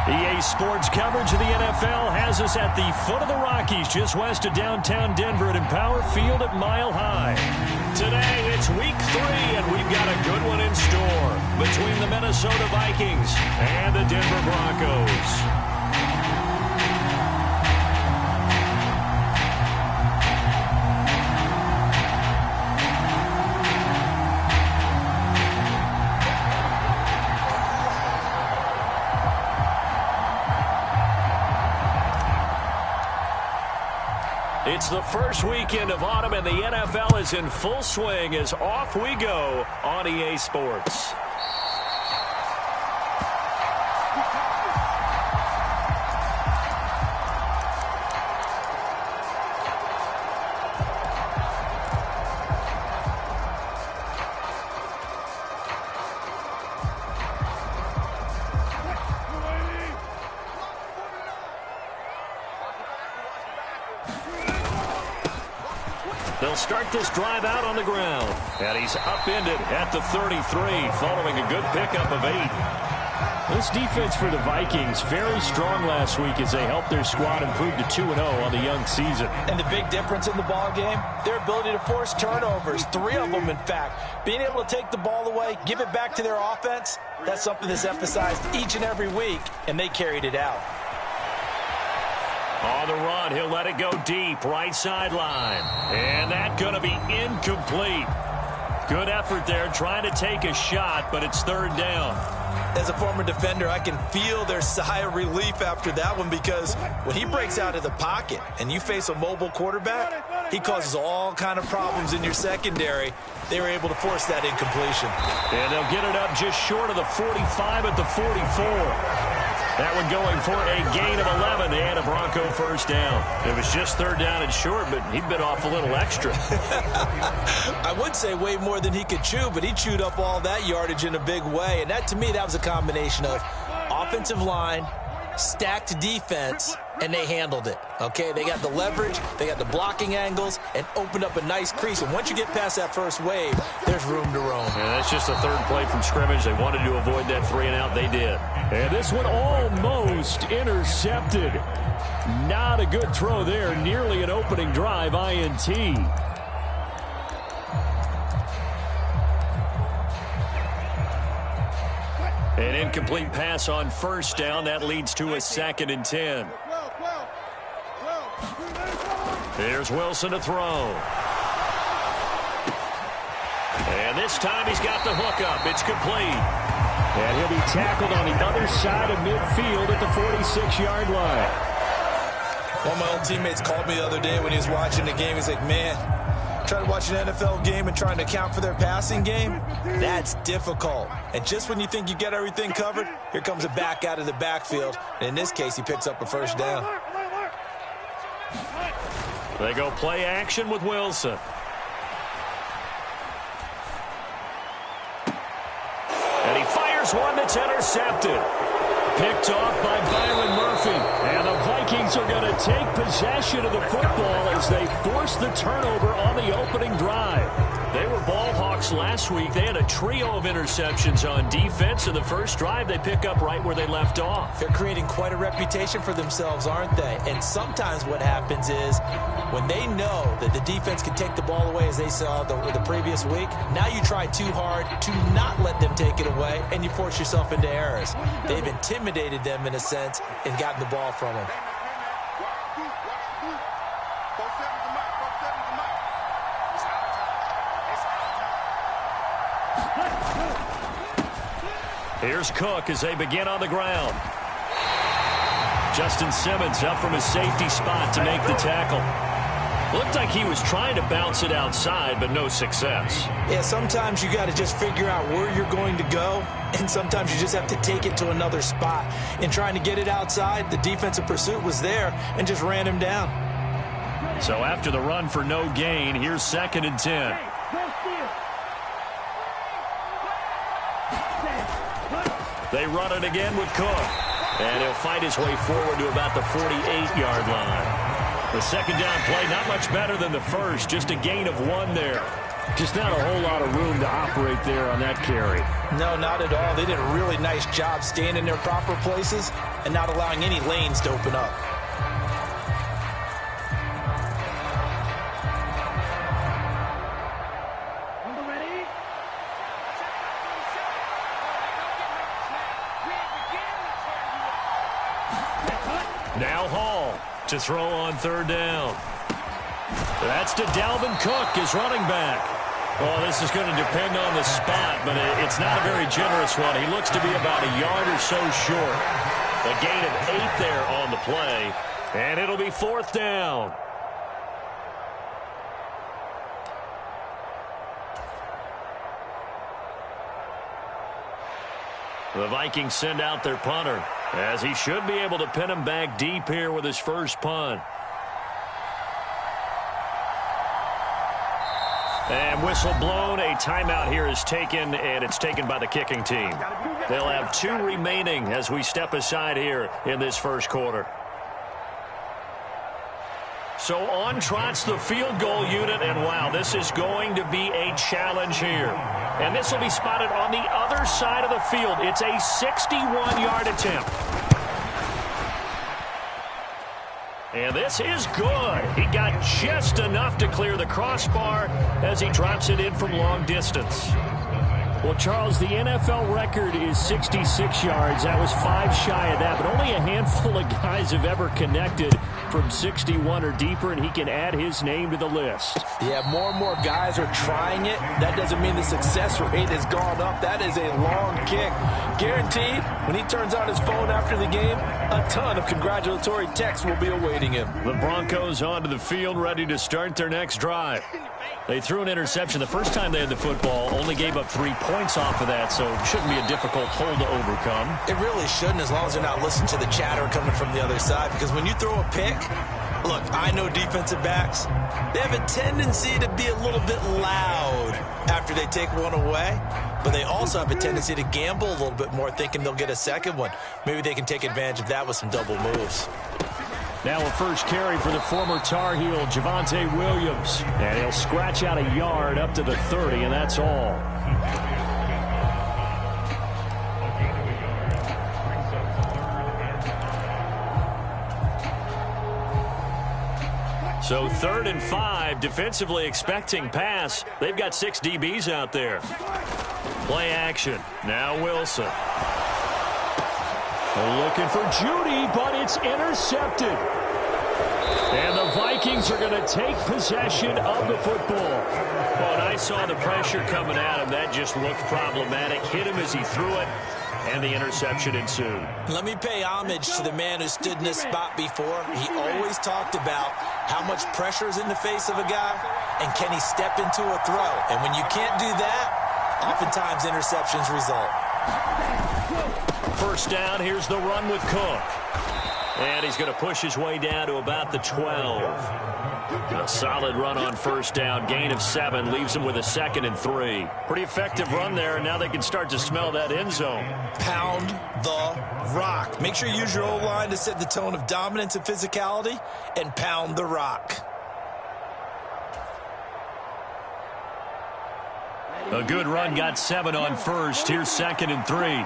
EA Sports coverage of the NFL has us at the foot of the Rockies, just west of downtown Denver at Empower Field at Mile High. Today, it's Week 3, and we've got a good one in store between the Minnesota Vikings and the Denver Broncos. It's the first weekend of autumn, and the NFL is in full swing as off we go on EA Sports. They'll start this drive out on the ground. And he's upended at the 33 following a good pickup of 8. This defense for the Vikings very strong last week as they helped their squad improve to 2-0 on the young season. And the big difference in the ball game, their ability to force turnovers, 3 of them in fact. Being able to take the ball away, give it back to their offense, that's something that's emphasized each and every week, and they carried it out. On the run, he'll let it go deep, right sideline. And that's going to be incomplete. Good effort there, trying to take a shot, but it's third down. As a former defender, I can feel their sigh of relief after that one, because when he breaks out of the pocket and you face a mobile quarterback, he causes all kind of problems in your secondary. They were able to force that incompletion. And they'll get it up just short of the 45 at the 44. That one going for a gain of 11 and a Bronco first down. It was just third down and short, but he bit off a little extra. I would say way more than he could chew, but he chewed up all that yardage in a big way. And that, to me, that was a combination of offensive line, stacked defense, and they handled it. Okay, they got the leverage, they got the blocking angles, and opened up a nice crease. And once you get past that first wave, there's room to roam. Yeah, that's just the third play from scrimmage. They wanted to avoid that 3-and-out. They did. And this one almost intercepted. Not a good throw there. Nearly an opening drive INT. An incomplete pass on first down. That leads to a 2nd and 10. Here's Wilson to throw. And this time he's got the hookup. It's complete. And he'll be tackled on the other side of midfield at the 46-yard line. One of my old teammates called me the other day when he was watching the game. He's like, man, trying to watch an NFL game and trying to account for their passing game, that's difficult. And just when you think you get everything covered, here comes a back out of the backfield. And in this case, he picks up a first down. They go play action with Wilson. And he fires one that's intercepted. Picked off by Byron Murphy. And the Vikings are going to take possession of the football as they force the turnover on the opening drive. They were ball hawks last week. They had a trio of interceptions on defense. In the first drive, they pick up right where they left off. They're creating quite a reputation for themselves, aren't they? And sometimes what happens is when they know that the defense can take the ball away, as they saw the previous week, now you try too hard to not let them take it away, and you force yourself into errors. They've intimidated them, in a sense, and gotten the ball from them. Here's Cook as they begin on the ground. Justin Simmons up from his safety spot to make the tackle. Looked like he was trying to bounce it outside, but no success. Yeah, sometimes you got to just figure out where you're going to go, and sometimes you just have to take it to another spot. In trying to get it outside, the defensive pursuit was there and just ran him down. So after the run for no gain, here's 2nd and 10. They run it again with Cook. And he'll fight his way forward to about the 48-yard line. The second down play, not much better than the first, just a gain of 1 there. Just not a whole lot of room to operate there on that carry. No, not at all. They did a really nice job staying in their proper places and not allowing any lanes to open up. Now Hall to throw on third down. That's to Dalvin Cook, his running back. Well, this is going to depend on the spot, but it's not a very generous one. He looks to be about a yard or so short. A gain of 8 there on the play, and it'll be fourth down. The Vikings send out their punter, as he should be able to pin him back deep here with his first punt. And whistle blown. A timeout here is taken, and it's taken by the kicking team. They'll have 2 remaining as we step aside here in this first quarter. So on trots the field goal unit, and wow, this is going to be a challenge here. And this will be spotted on the other side of the field. It's a 61-yard attempt. And this is good. He got just enough to clear the crossbar as he drops it in from long distance. Well, Charles, the NFL record is 66 yards. That was 5 shy of that, but only a handful of guys have ever connected from 61 or deeper, and he can add his name to the list. Yeah, more and more guys are trying it. That doesn't mean the success rate has gone up. That is a long kick. Guaranteed, when he turns on his phone after the game, a ton of congratulatory texts will be awaiting him. The Broncos onto the field, ready to start their next drive. They threw an interception the first time they had the football, only gave up 3 points off of that, so it shouldn't be a difficult hole to overcome. It really shouldn't, as long as they're not listening to the chatter coming from the other side, because when you throw a pick, look, I know defensive backs, they have a tendency to be a little bit loud after they take one away, but they also have a tendency to gamble a little bit more, thinking they'll get a second one. Maybe they can take advantage of that with some double moves. Now a first carry for the former Tar Heel, Javonte Williams. And he'll scratch out a yard up to the 30, and that's all. So 3rd and 5, defensively expecting pass. They've got 6 DBs out there. Play action. Now Wilson. Looking for Judy, but it's intercepted. And the Vikings are going to take possession of the football. Well, and I saw the pressure coming at him. That just looked problematic. Hit him as he threw it, and the interception ensued. Let me pay homage to the man who stood in this spot before. He always talked about how much pressure is in the face of a guy, and can he step into a throw. And when you can't do that, oftentimes interceptions result. First down, here's the run with Cook. And he's going to push his way down to about the 12. A solid run on first down. Gain of 7 leaves him with a 2nd and 3. Pretty effective run there, and now they can start to smell that end zone. Pound the rock. Make sure you use your O-line to set the tone of dominance and physicality, and pound the rock. A good run, got 7 on first. Here's 2nd and 3.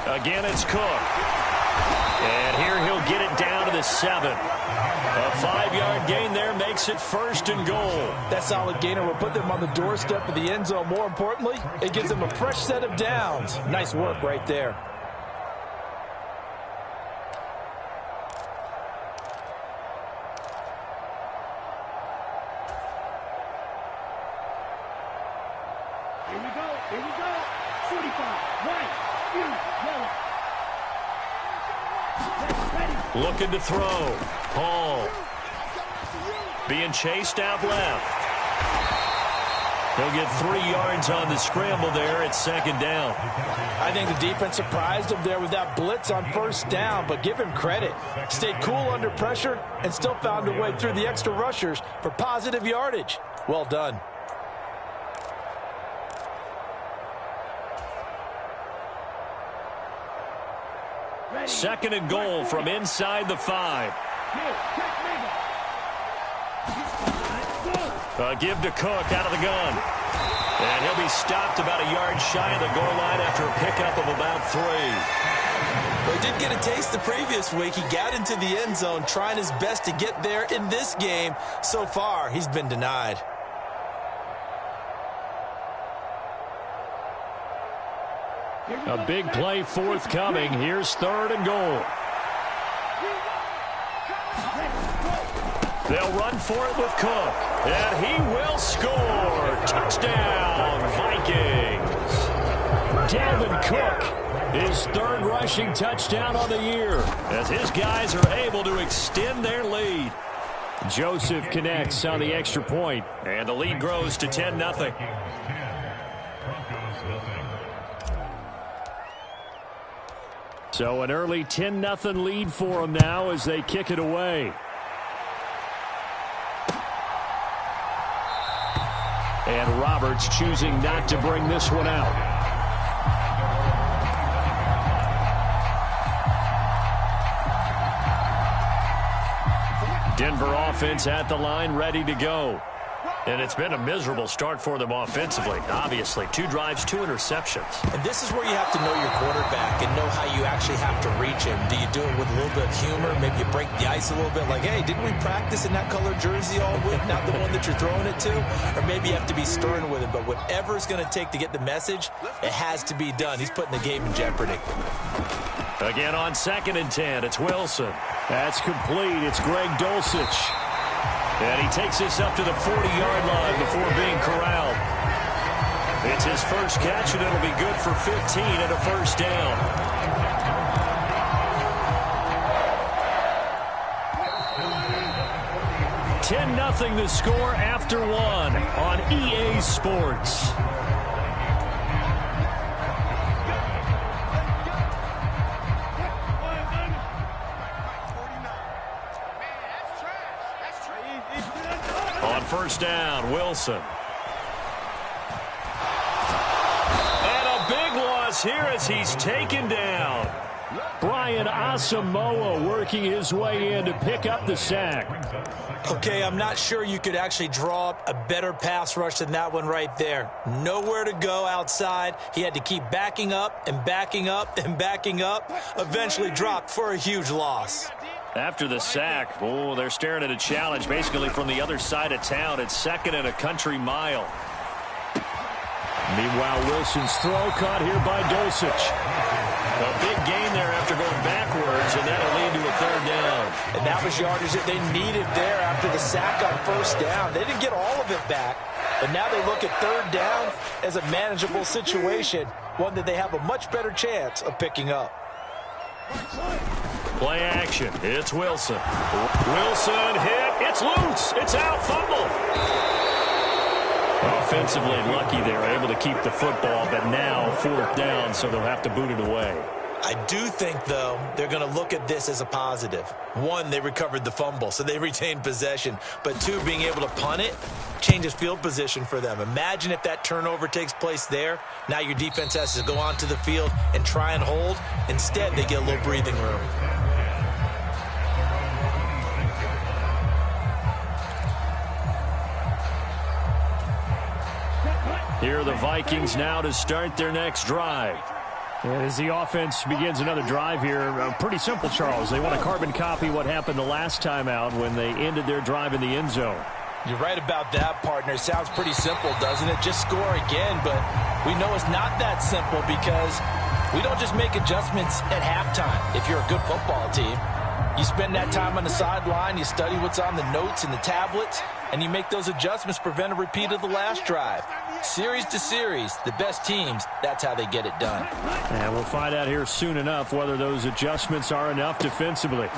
Again, it's Cook. And here he'll get it down to the 7. A 5-yard gain there makes it 1st and goal. That solid gainer will put them on the doorstep of the end zone. More importantly, it gives them a fresh set of downs. Nice work right there. Here we go. 45, right, yellow. Looking to throw. Hall. Being chased out left. He'll get 3 yards on the scramble there. It's 2nd down. I think the defense surprised him there with that blitz on first down, but give him credit. Stayed cool under pressure and still found a way through the extra rushers for positive yardage. Well done. Ready. 2nd and goal from inside the 5. Give to Cook out of the gun. And he'll be stopped about a yard shy of the goal line after a pickup of about 3. Well, he did get a taste the previous week. He got into the end zone trying his best to get there in this game. So far, he's been denied. A big play forthcoming. Here's 3rd and goal. They'll run for it with Cook. And he will score. Touchdown, Vikings. Dalvin Cook, his 3rd rushing touchdown on the year, as his guys are able to extend their lead. Joseph connects on the extra point, and the lead grows to 10-0. So an early 10-0 lead for them now as they kick it away. And Roberts choosing not to bring this one out. Denver offense at the line, ready to go. And it's been a miserable start for them offensively. Obviously, 2 drives, 2 interceptions. And this is where you have to know your quarterback and know how you actually have to reach him. Do you do it with a little bit of humor? Maybe you break the ice a little bit like, hey, didn't we practice in that color jersey all week, not the one that you're throwing it to? Or maybe you have to be stern with him. But whatever it's going to take to get the message, it has to be done. He's putting the game in jeopardy. Again on 2nd and 10, it's Wilson. That's complete. It's Greg Dulcich. And he takes this up to the 40-yard line before being corralled. It's his first catch, and it'll be good for 15 and a 1st down. $10-0 the score after 1 on EA Sports. On 1st down, Wilson. And a big loss here as he's taken down. Brian Asamoah working his way in to pick up the sack. Okay, I'm not sure you could actually draw up a better pass rush than that one right there. Nowhere to go outside. He had to keep backing up and backing up and backing up. Eventually dropped for a huge loss. After the sack, they're staring at a challenge basically from the other side of town. It's 2nd and a country mile. Meanwhile, Wilson's throw caught here by Dulcich. A big gain there after going backwards, and that'll lead to a 3rd down. And that was yardage that they needed there after the sack on 1st down. They didn't get all of it back, but now they look at 3rd down as a manageable situation, one that they have a much better chance of picking up. Play action. It's Wilson. Wilson hit. It's loose. It's out. Fumble. Offensively lucky they were able to keep the football, but now 4th down, so they'll have to boot it away. I do think, though, they're going to look at this as a positive. 1, they recovered the fumble, so they retained possession. But 2, being able to punt it changes field position for them. Imagine if that turnover takes place there. Now your defense has to go onto the field and try and hold. Instead, they get a little breathing room. Here are the Vikings now to start their next drive. And as the offense begins another drive here, pretty simple, Charles. They want to carbon copy what happened the last time out when they ended their drive in the end zone. You're right about that, partner. It sounds pretty simple, doesn't it? Just score again, but we know it's not that simple because we don't just make adjustments at halftime if you're a good football team. You spend that time on the sideline, you study what's on the notes and the tablets, and you make those adjustments, prevent a repeat of the last drive. Series to series, the best teams, that's how they get it done. And we'll find out here soon enough whether those adjustments are enough defensively.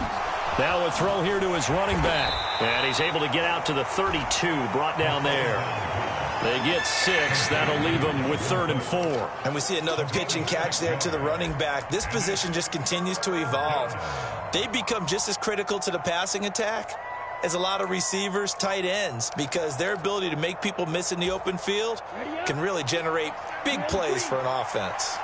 Now a throw here to his running back. And he's able to get out to the 32, brought down there. They get 6. That'll leave them with 3rd and 4. And we see another pitch and catch there to the running back. This position just continues to evolve. They become just as critical to the passing attack as a lot of receivers, tight ends, because their ability to make people miss in the open field can really generate big plays for an offense.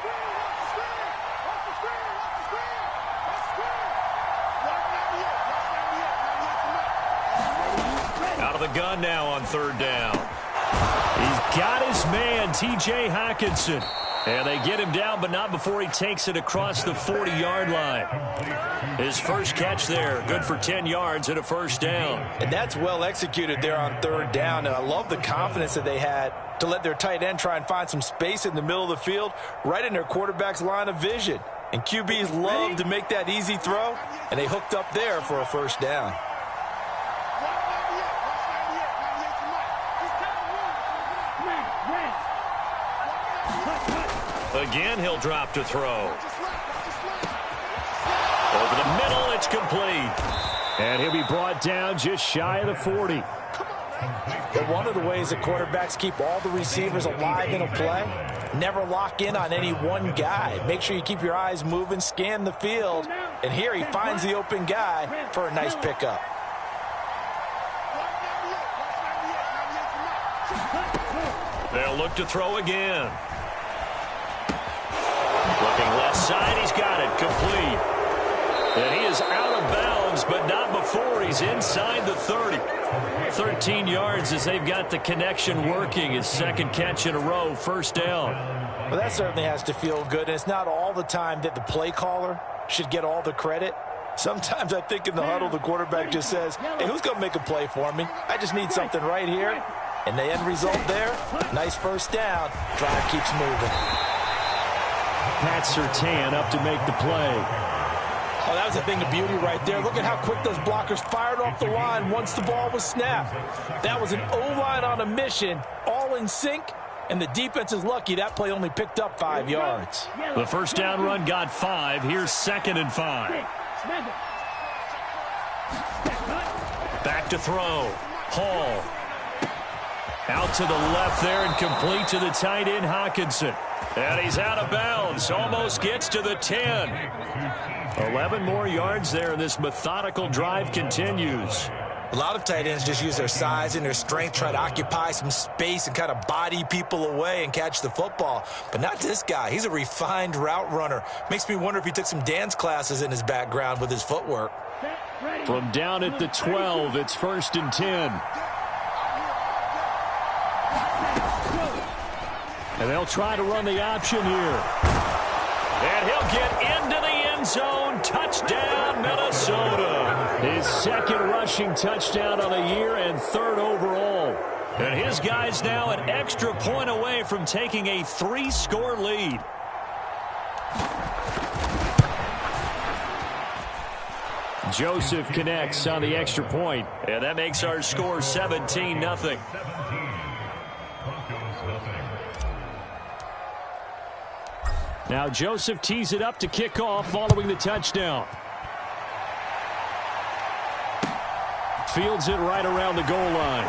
the gun now on third down. He's got his man, T.J. Hockenson. And they get him down, but not before he takes it across the 40-yard line. His first catch there, good for 10 yards and a first down. And that's well executed there on third down. And I love the confidence that they had to let their tight end try and find some space in the middle of the field, right in their quarterback's line of vision. And QBs love to make that easy throw, and they hooked up there for a first down. Again, he'll drop to throw. Over the middle, it's complete. And he'll be brought down just shy of the 40. But one of the ways that quarterbacks keep all the receivers alive in a play, never lock in on any one guy. Make sure you keep your eyes moving, scan the field. And here he finds the open guy for a nice pickup. They'll look to throw again. Looking left side, he's got it, complete. And he is out of bounds, but not before he's inside the 30. 13 yards as they've got the connection working. His second catch in a row, first down. Well, that certainly has to feel good. And it's not all the time that the play caller should get all the credit. Sometimes I think in the huddle, the quarterback just says, hey, who's going to make a play for me? I just need something right here. And the end result there, nice first down. Drive keeps moving. Pat Surtain up to make the play. Oh, that was a thing of beauty right there. Look at how quick those blockers fired off the line once the ball was snapped. That was an O-line on a mission, all in sync, and the defense is lucky that play only picked up 5 yards. The first down run got 5. Here's 2nd and 5. Back to throw. Hall. Out to the left there and complete to the tight end, Hockenson. And he's out of bounds. Almost gets to the 10. 11 more yards there, and this methodical drive continues. A lot of tight ends just use their size and their strength, try to occupy some space and kind of body people away and catch the football. But not this guy. He's a refined route runner. Makes me wonder if he took some dance classes in his background with his footwork. From down at the 12, it's 1st and 10. And they'll try to run the option here. And he'll get into the end zone. Touchdown, Minnesota. His second rushing touchdown on the year and 3rd overall. And his guys now an extra point away from taking a 3-score lead. Joseph connects on the extra point. And that makes our score 17-0. Now Joseph tees it up to kick off following the touchdown. Fields it right around the goal line.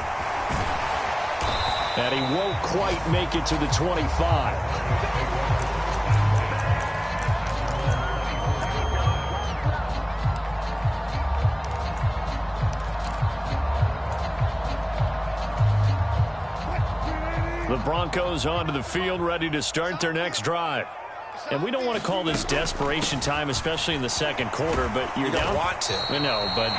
And he won't quite make it to the 25. The Broncos onto the field, ready to start their next drive. And we don't want to call this desperation time, especially in the second quarter, but You don't want to. No, but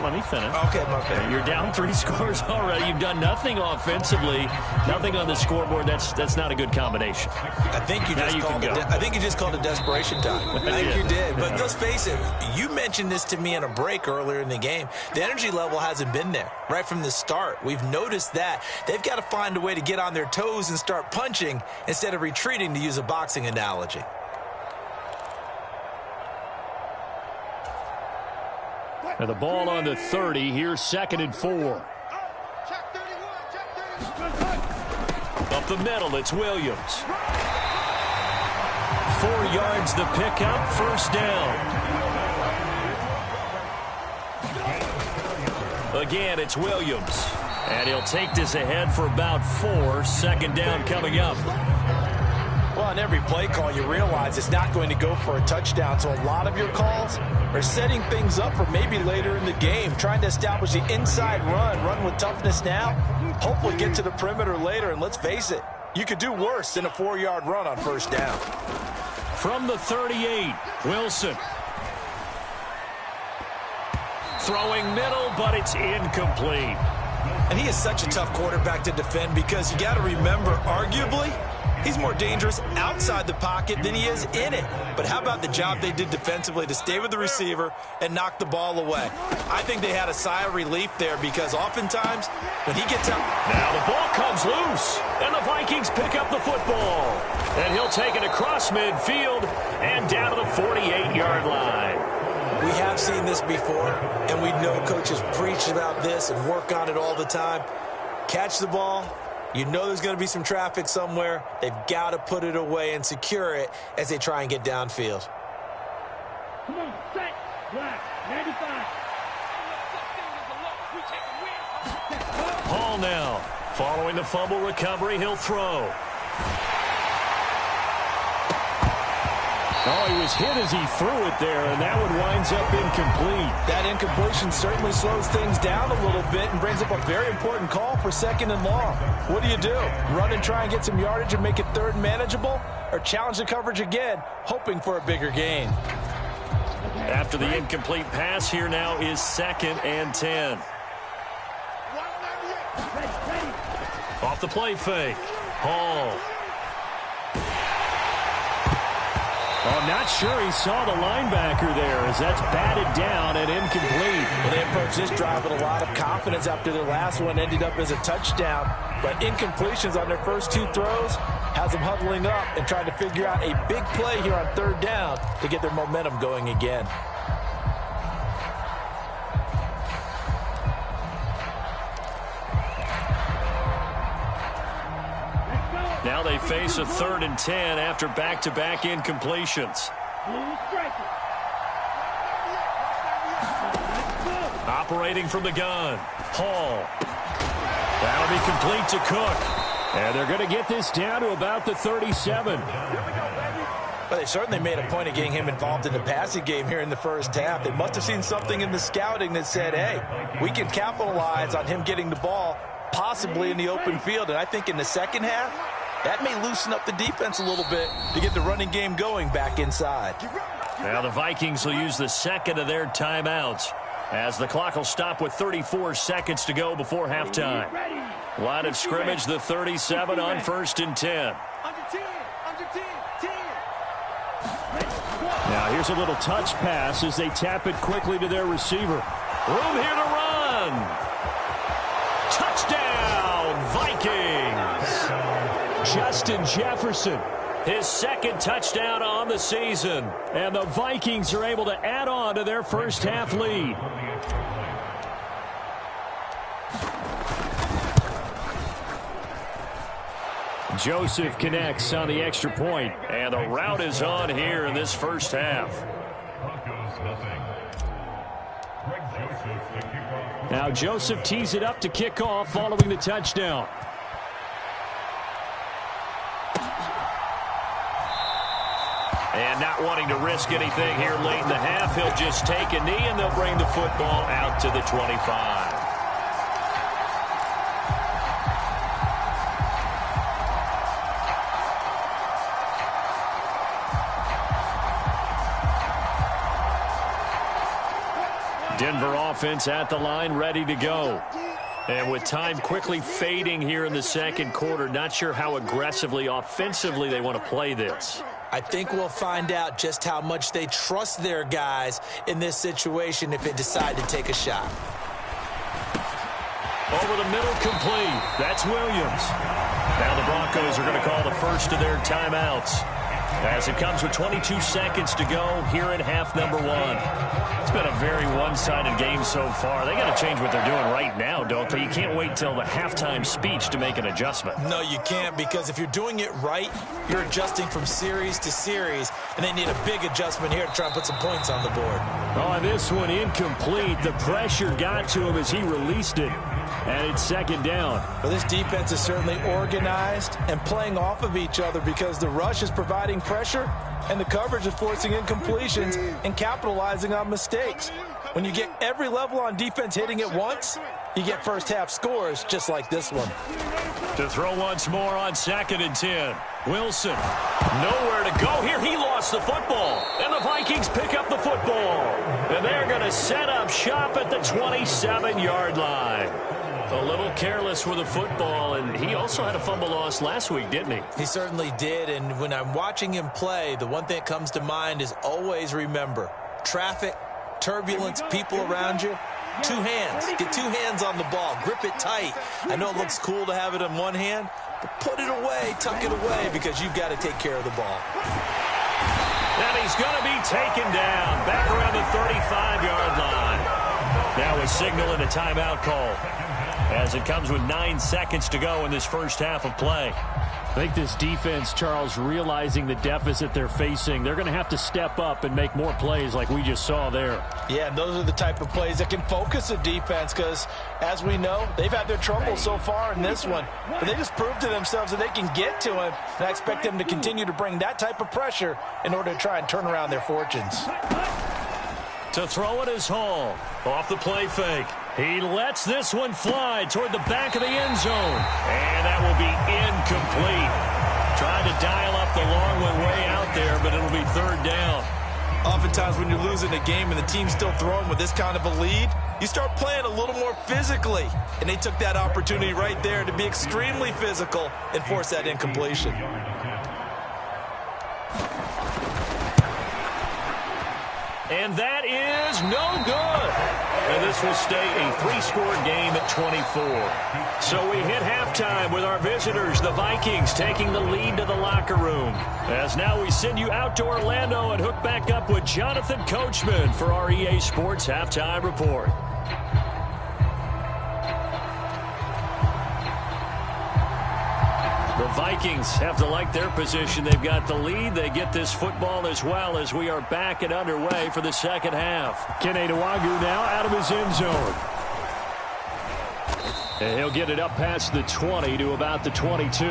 let me finish. Okay. You're down 3 scores already. You've done nothing offensively, nothing on the scoreboard. That's not a good combination. I think you just called it desperation time. I think you did. But let's face it, you mentioned this to me in a break earlier in the game. The energy level hasn't been there right from the start. We've noticed that. They've got to find a way to get on their toes and start punching instead of retreating, to use a boxing analogy. And the ball on the 30. Here's 2nd and 4. Up the middle, it's Williams. 4 yards the pickup, first down. Again, it's Williams. And he'll take this ahead for about 4. 2nd down coming up. Well, on every play call, you realize it's not going to go for a touchdown. So a lot of your calls are setting things up for maybe later in the game, trying to establish the inside run with toughness now, hopefully get to the perimeter later. And let's face it, you could do worse than a 4-yard run on first down. From the 38, Wilson. Throwing middle, but it's incomplete. And he is such a tough quarterback to defend because you got to remember, arguably, he's more dangerous outside the pocket than he is in it. But how about the job they did defensively to stay with the receiver and knock the ball away? I think they had a sigh of relief there because oftentimes when he gets out... Now the ball comes loose, and the Vikings pick up the football. And he'll take it across midfield and down to the 48-yard line. We have seen this before, and we know coaches preach about this and work on it all the time. Catch the ball. You know there's going to be some traffic somewhere. They've got to put it away and secure it as they try and get downfield. Come on, set, black, 95. Hall now. Following the fumble recovery, he'll throw. Oh, he was hit as he threw it there, and that one winds up incomplete. That incompletion certainly slows things down a little bit and brings up a very important call for 2nd and long. What do? Run and try and get some yardage and make it 3rd and manageable? Or challenge the coverage again, hoping for a bigger gain? After the incomplete pass, here now is 2nd and 10. Off the play fake. Hall. Oh, not sure he saw the linebacker there as that's batted down and incomplete. Well, they approached this drive with a lot of confidence after their last one ended up as a touchdown. But incompletions on their first 2 throws has them huddling up and trying to figure out a big play here on 3rd down to get their momentum going again. Now they face a 3rd and 10 after back-to-back incompletions. Operating from the gun. Hall. That'll be complete to Cook. And they're going to get this down to about the 37. Well, they certainly made a point of getting him involved in the passing game here in the first half. They must have seen something in the scouting that said, hey, we can capitalize on him getting the ball possibly in the open field. And I think in the second half, that may loosen up the defense a little bit to get the running game going back inside. Now the Vikings will use the 2nd of their timeouts as the clock will stop with 34 seconds to go before halftime. Line of scrimmage, the 37 on 1st and 10. Now here's a little touch pass as they tap it quickly to their receiver. Room here to run. Touchdown, Vikings. Justin Jefferson, his 2nd touchdown on the season. And the Vikings are able to add on to their first half lead. Joseph connects on the extra point, and the route is on here in this first half. Now Joseph tees it up to kick off following the touchdown. And not wanting to risk anything here late in the half, he'll just take a knee and they'll bring the football out to the 25. Denver offense at the line, ready to go. And with time quickly fading here in the second quarter, not sure how aggressively, offensively they want to play this. I think we'll find out just how much they trust their guys in this situation if they decide to take a shot. Over the middle, complete. That's Williams. Now the Broncos are going to call the first of their timeouts, as it comes with 22 seconds to go here in half number 1. It's been a very one-sided game so far. They got to change what they're doing right now, don't they? You can't wait till the halftime speech to make an adjustment. No, you can't, because if you're doing it right, you're adjusting from series to series, and they need a big adjustment here to try and put some points on the board. Oh, this one incomplete. The pressure got to him as he released it, and it's second down. Well, this defense is certainly organized and playing off of each other because the rush is providing pressure and the coverage is forcing incompletions and capitalizing on mistakes. When you get every level on defense hitting at once, you get first half scores just like this one. To throw once more on 2nd and 10. Wilson, nowhere to go here. He lost the football, and the Vikings pick up the football. And they're going to set up shop at the 27-yard line. A little careless with the football, and he also had a fumble loss last week, didn't he? He certainly did, and when I'm watching him play, the one thing that comes to mind is always remember, traffic, turbulence, people around you, two hands. Get two hands on the ball. Grip it tight. I know it looks cool to have it in one hand, but put it away, tuck it away, because you've got to take care of the ball. And he's going to be taken down back around the 35-yard line. Now a signal and a timeout call as it comes with 9 seconds to go in this first half of play. I think this defense, Charles, realizing the deficit they're facing, they're going to have to step up and make more plays like we just saw there. Yeah, and those are the type of plays that can focus a defense because, as we know, they've had their trouble so far in this one. But they just proved to themselves that they can get to him, and I expect them to continue to bring that type of pressure in order to try and turn around their fortunes. To throw it is Hall. Off the play fake. He lets this one fly toward the back of the end zone. And that will be incomplete. Trying to dial up the long one way out there, but it'll be third down. Oftentimes when you're losing a game and the team's still throwing with this kind of a lead, you start playing a little more physically. And they took that opportunity right there to be extremely physical and force that incompletion. And that is no good. And this will stay a 3-score game at 24. So we hit halftime with our visitors, the Vikings, taking the lead to the locker room. As now we send you out to Orlando and hook back up with Jonathan Coachman for our EA Sports Halftime Report. The Vikings have to like their position. They've got the lead. They get this football as well as we are back and underway for the second half. Kene Nwangwu now out of his end zone. And he'll get it up past the 20 to about the 22.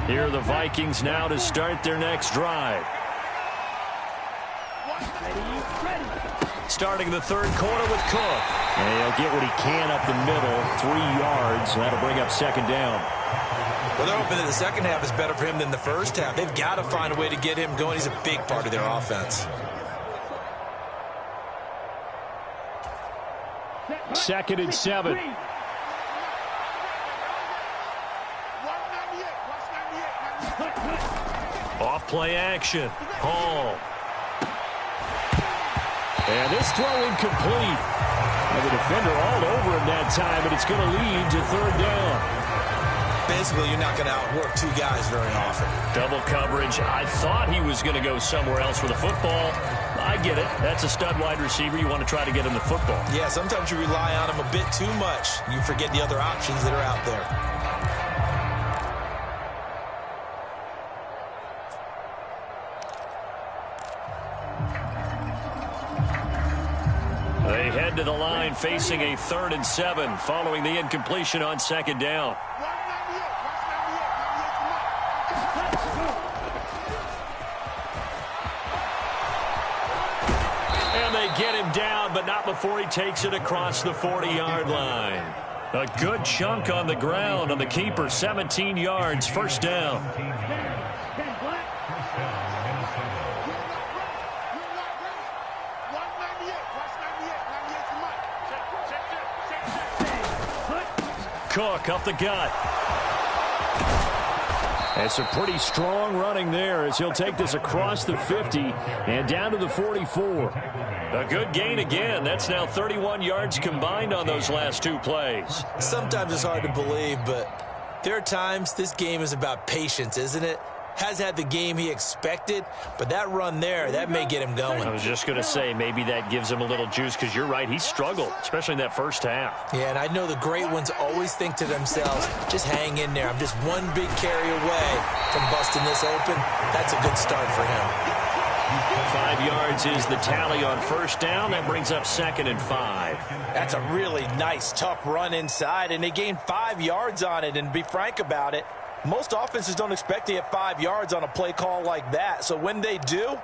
Here are the Vikings now to start their next drive. Starting the third quarter with Cook. And he'll get what he can up the middle, 3 yards. That'll bring up second down. Well, they're hoping that the second half is better for him than the first half. They've got to find a way to get him going. He's a big part of their offense. Second and 7. Off play action. Hall. And this throw incomplete. And the defender all over him that time, and it's going to lead to third down. Basically, you're not going to outwork two guys very often. Double coverage. I thought he was going to go somewhere else with the football. I get it. That's a stud wide receiver. You want to try to get him the football. Yeah, sometimes you rely on him a bit too much. You forget the other options that are out there. They head to the line facing a 3rd and 7 following the incompletion on second down. And they get him down, but not before he takes it across the 40-yard line. A good chunk on the ground on the keeper, 17 yards, first down. Cook up the gut. And some pretty strong running there as he'll take this across the 50 and down to the 44. A good gain again. That's now 31 yards combined on those last 2 plays. Sometimes it's hard to believe, but there are times this game is about patience, isn't it? Has had the game he expected, but that run there, that may get him going. I was just going to say, maybe that gives him a little juice because you're right, he struggled, especially in that first half. Yeah, and I know the great ones always think to themselves, just hang in there. I'm just one big carry away from busting this open. That's a good start for him. 5 yards is the tally on first down. That brings up 2nd and 5. That's a really nice, tough run inside, and they gained 5 yards on it. And to be frank about it, Most offenses don't expect to get 5 yards on a play call like that. So when they do,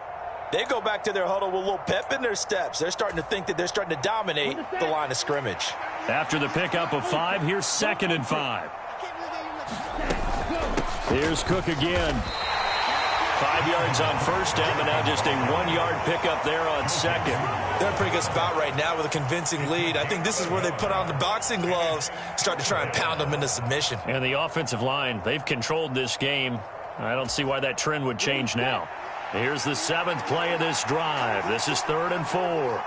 they go back to their huddle with a little pep in their steps. They're starting to think that they're starting to dominate the line of scrimmage. After the pickup of 5, here's 2nd and 5. Here's Cook again. 5 yards on first down, but now just a 1-yard pickup there on second. They're in a pretty good spot right now with a convincing lead. I think this is where they put on the boxing gloves, start to try and pound them into submission. And the offensive line, they've controlled this game. I don't see why that trend would change now. Here's the 7th play of this drive. This is 3rd and 4.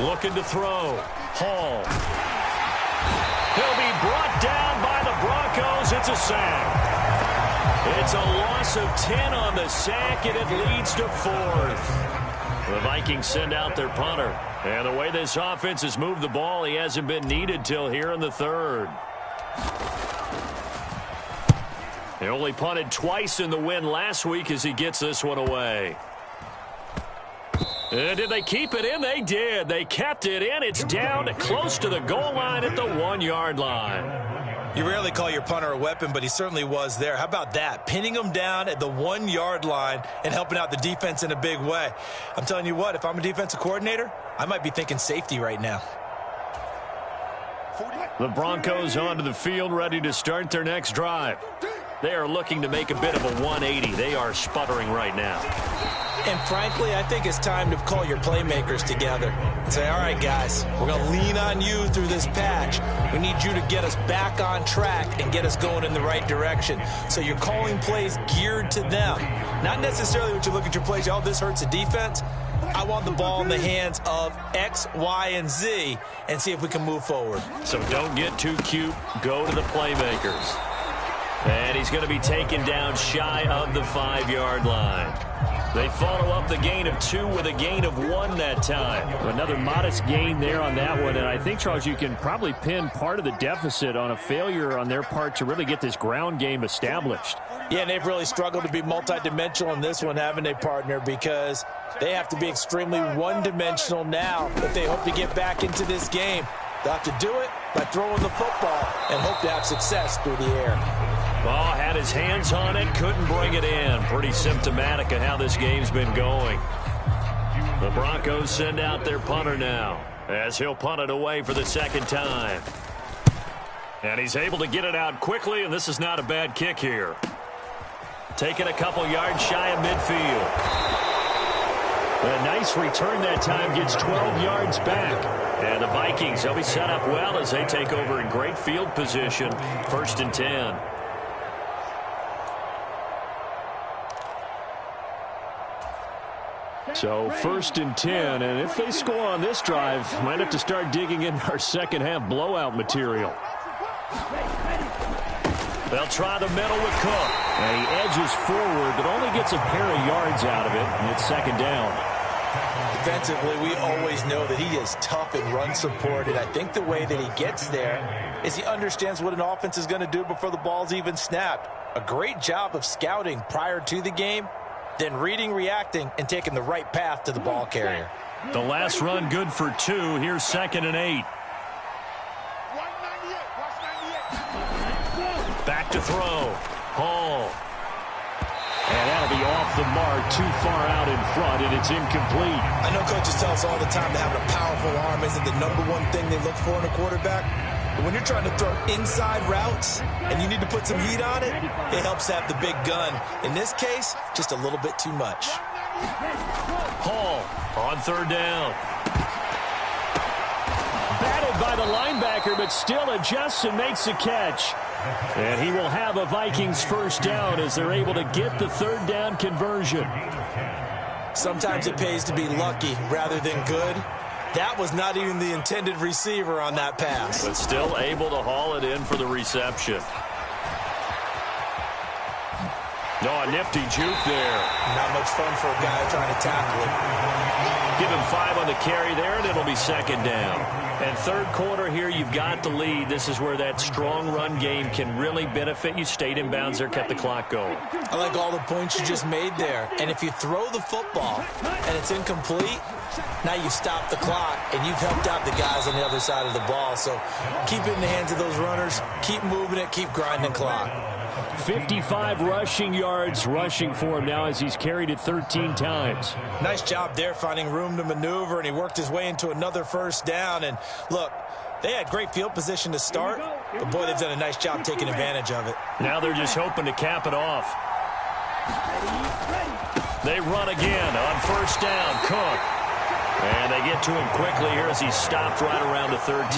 Looking to throw. Hall. He'll be brought down by the Broncos. It's a sack. It's a loss of 10 on the sack, and it leads to 4th. The Vikings send out their punter. And the way this offense has moved the ball, he hasn't been needed till here in the 3rd. They only punted twice in the win last week as he gets this one away. And did they keep it in? They did. They kept it in. It's down close to the goal line at the 1-yard line. You rarely call your punter a weapon, but he certainly was there. How about that? Pinning him down at the 1-yard line and helping out the defense in a big way. I'm telling you what, if I'm a defensive coordinator, I might be thinking safety right now. The Broncos onto the field, ready to start their next drive. They are looking to make a bit of a 180. They are sputtering right now. And frankly, I think it's time to call your playmakers together and say, all right, guys, we're going to lean on you through this patch. We need you to get us back on track and get us going in the right direction. So you're calling plays geared to them. Not necessarily when you look at your plays, oh, this hurts the defense. I want the ball in the hands of X, Y, and Z and see if we can move forward. So don't get too cute. Go to the playmakers. And he's going to be taken down shy of the 5-yard line. They follow up the gain of 2 with a gain of 1 that time. Another modest gain there on that one. And I think, Charles, you can probably pin part of the deficit on a failure on their part to really get this ground game established. Yeah, and they've really struggled to be multidimensional in this one, haven't they, partner? Because they have to be extremely one-dimensional now if they hope to get back into this game. They'll have to do it by throwing the football and hope to have success through the air. Ball had his hands on it, couldn't bring it in. Pretty symptomatic of how this game's been going. The Broncos send out their punter now as he'll punt it away for the 2nd time. And he's able to get it out quickly, and this is not a bad kick here. Taking a couple yards shy of midfield. A nice return that time, gets 12 yards back. And the Vikings, they'll be set up well as they take over in great field position. 1st and 10. So 1st and 10, and if they score on this drive, might have to start digging in our second half blowout material. They'll try the middle with Cook. And he edges forward, but only gets a pair of yards out of it, and it's 2nd down. Defensively, we always know that he is tough in run support, and I think the way that he gets there is he understands what an offense is going to do before the ball's even snapped. A great job of scouting prior to the game, then reading, reacting, and taking the right path to the ball carrier. The last run good for 2. Here's 2nd and 8. Back to throw. Hall. And that'll be off the mark, too far out in front, and it's incomplete. I know coaches tell us all the time that having a powerful arm isn't the #1 thing they look for in a quarterback. But when you're trying to throw inside routes and you need to put some heat on it, it helps have the big gun. In this case, just a little bit too much. Hall on 3rd down. Batted by the linebacker, but still adjusts and makes the catch. And he will have a Vikings 1st down as they're able to get the 3rd down conversion. Sometimes it pays to be lucky rather than good. That was not even the intended receiver on that pass. But still able to haul it in for the reception. No, a nifty juke there. Not much fun for a guy trying to tackle it. Give him 5 on the carry there, and it'll be second down. And third quarter here, you've got the lead. This is where that strong run game can really benefit you. Stayed in bounds there, kept the clock going. I like all the points you just made there. And if you throw the football and it's incomplete, now you stop the clock, and you've helped out the guys on the other side of the ball. So keep it in the hands of those runners. Keep moving it. Keep grinding clock. 55 rushing yards rushing for him now as he's carried it 13 times. Nice job there finding room to maneuver, and he worked his way into another first down. And look, they had great field position to start, but boy, they've done a nice job taking advantage of it. Now they're just hoping to cap it off. They run again on first down. Cook. And they get to him quickly here as he's stopped right around the 13.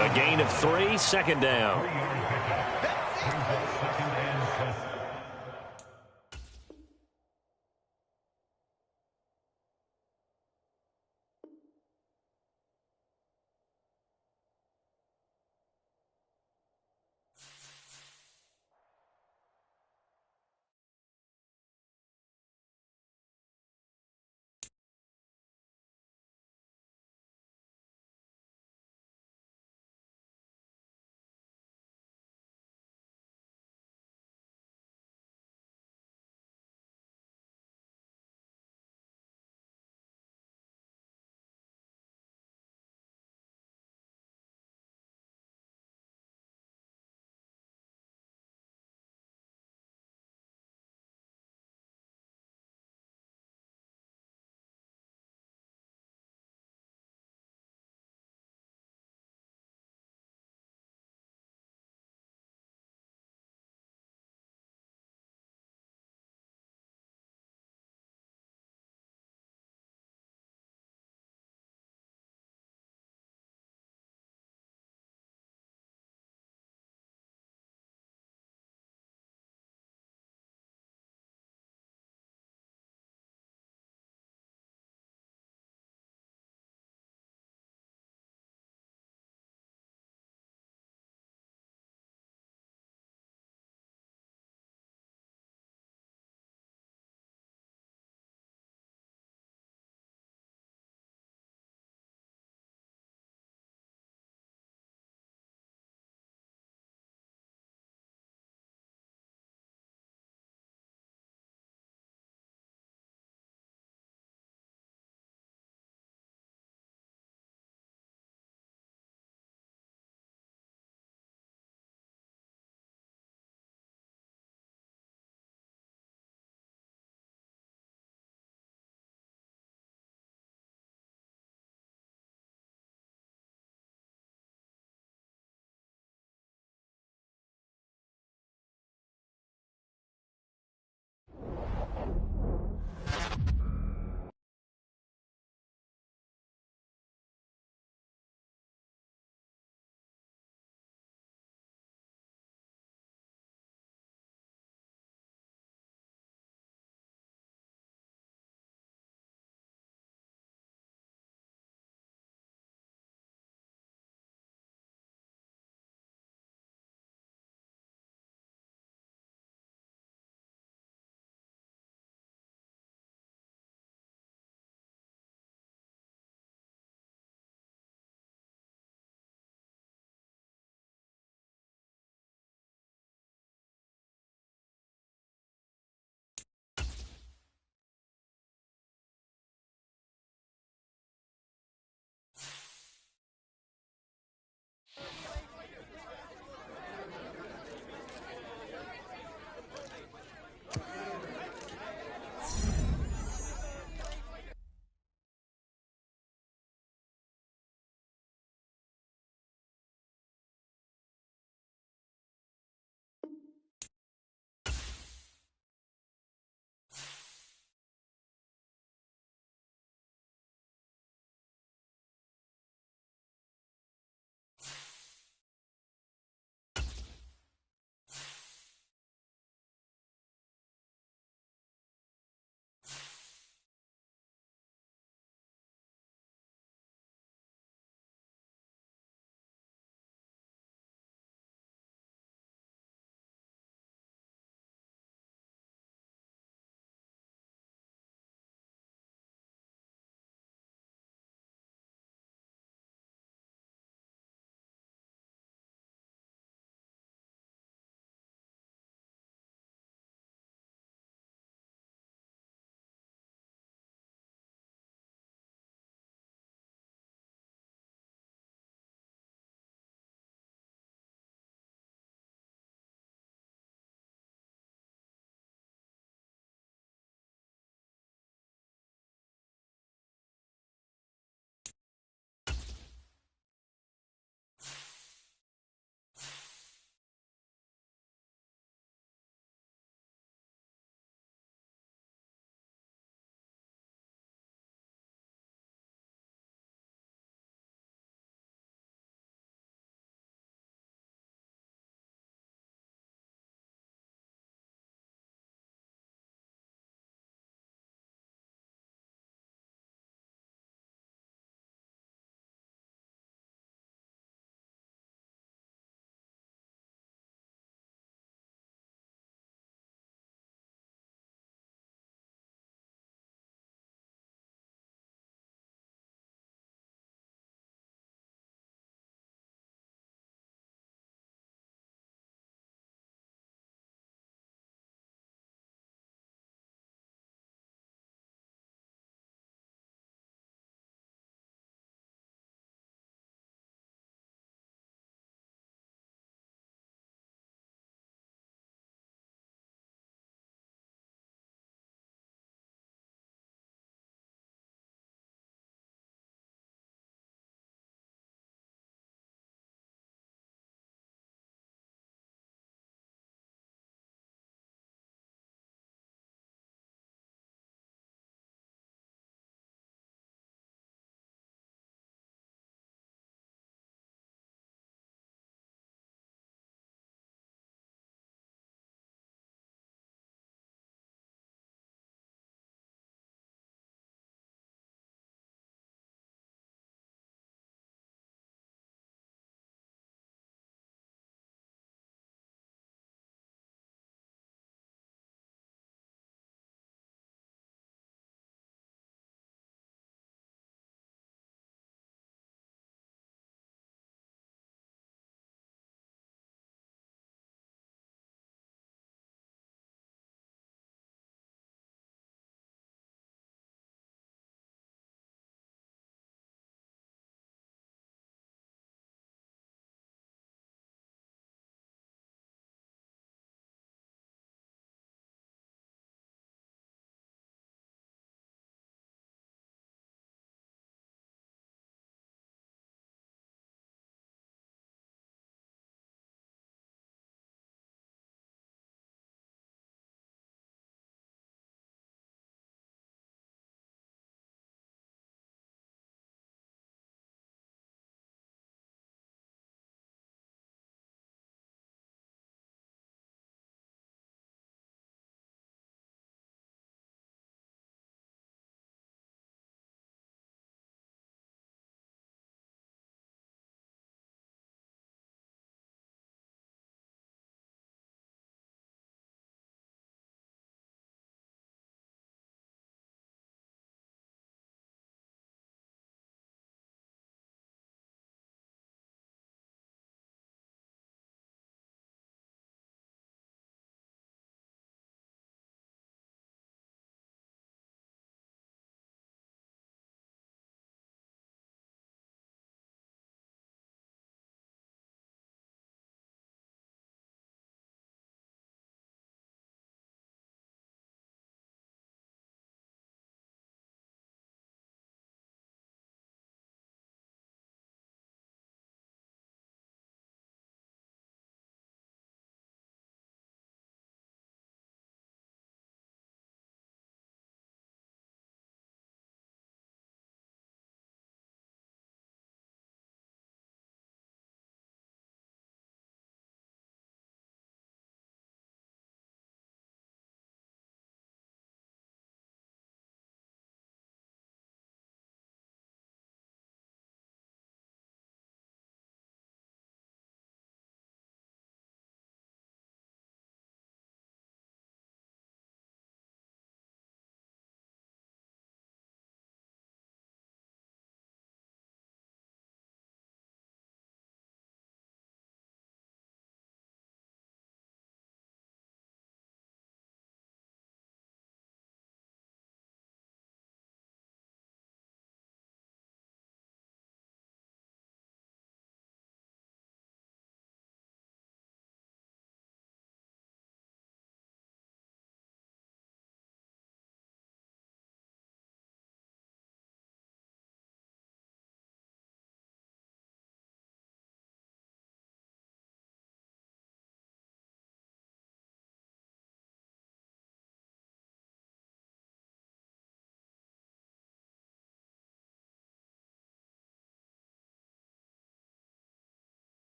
A gain of 3, second down.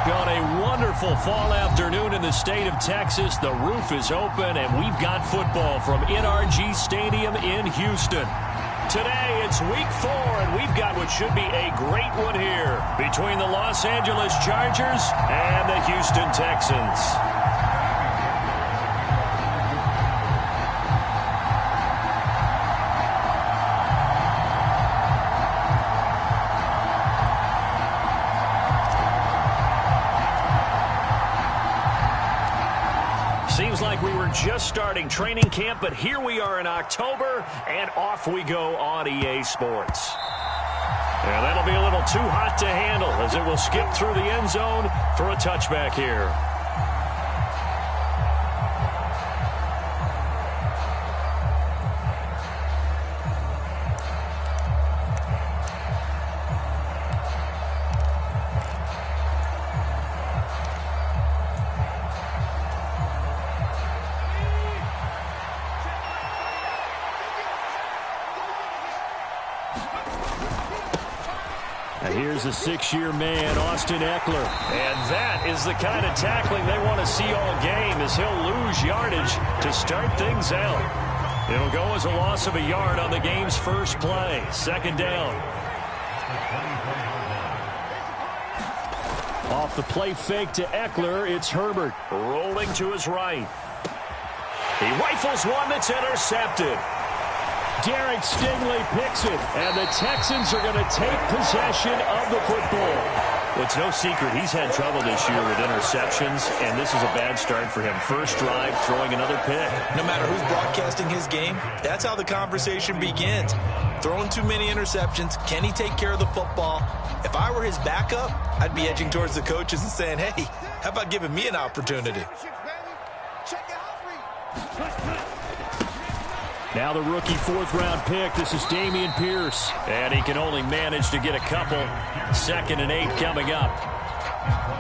On a wonderful fall afternoon in the state of Texas, the roof is open, and we've got football from NRG Stadium in Houston. Today, it's week 4, and we've got what should be a great one here between the Los Angeles Chargers and the Houston Texans. Seems like we were just starting training camp, but here we are in October, and off we go on EA Sports. And that'll be a little too hot to handle as it will skip through the end zone for a touchback here. Here's a 6-year man, Austin Eckler. And that is the kind of tackling they want to see all game, as he'll lose yardage to start things out. It'll go as a loss of a yard on the game's first play. Second down. Off the play fake to Eckler, it's Herbert. Rolling to his right. He rifles one that's intercepted. Derek Stingley picks it, and the Texans are going to take possession of the football. Well, it's no secret he's had trouble this year with interceptions, and this is a bad start for him. First drive, throwing another pick. No matter who's broadcasting his game, that's how the conversation begins. Throwing too many interceptions, can he take care of the football? If I were his backup, I'd be edging towards the coaches and saying, hey, how about giving me an opportunity? Now the rookie 4th-round pick. This is Dameon Pierce. And he can only manage to get a couple. 2nd and 8 coming up.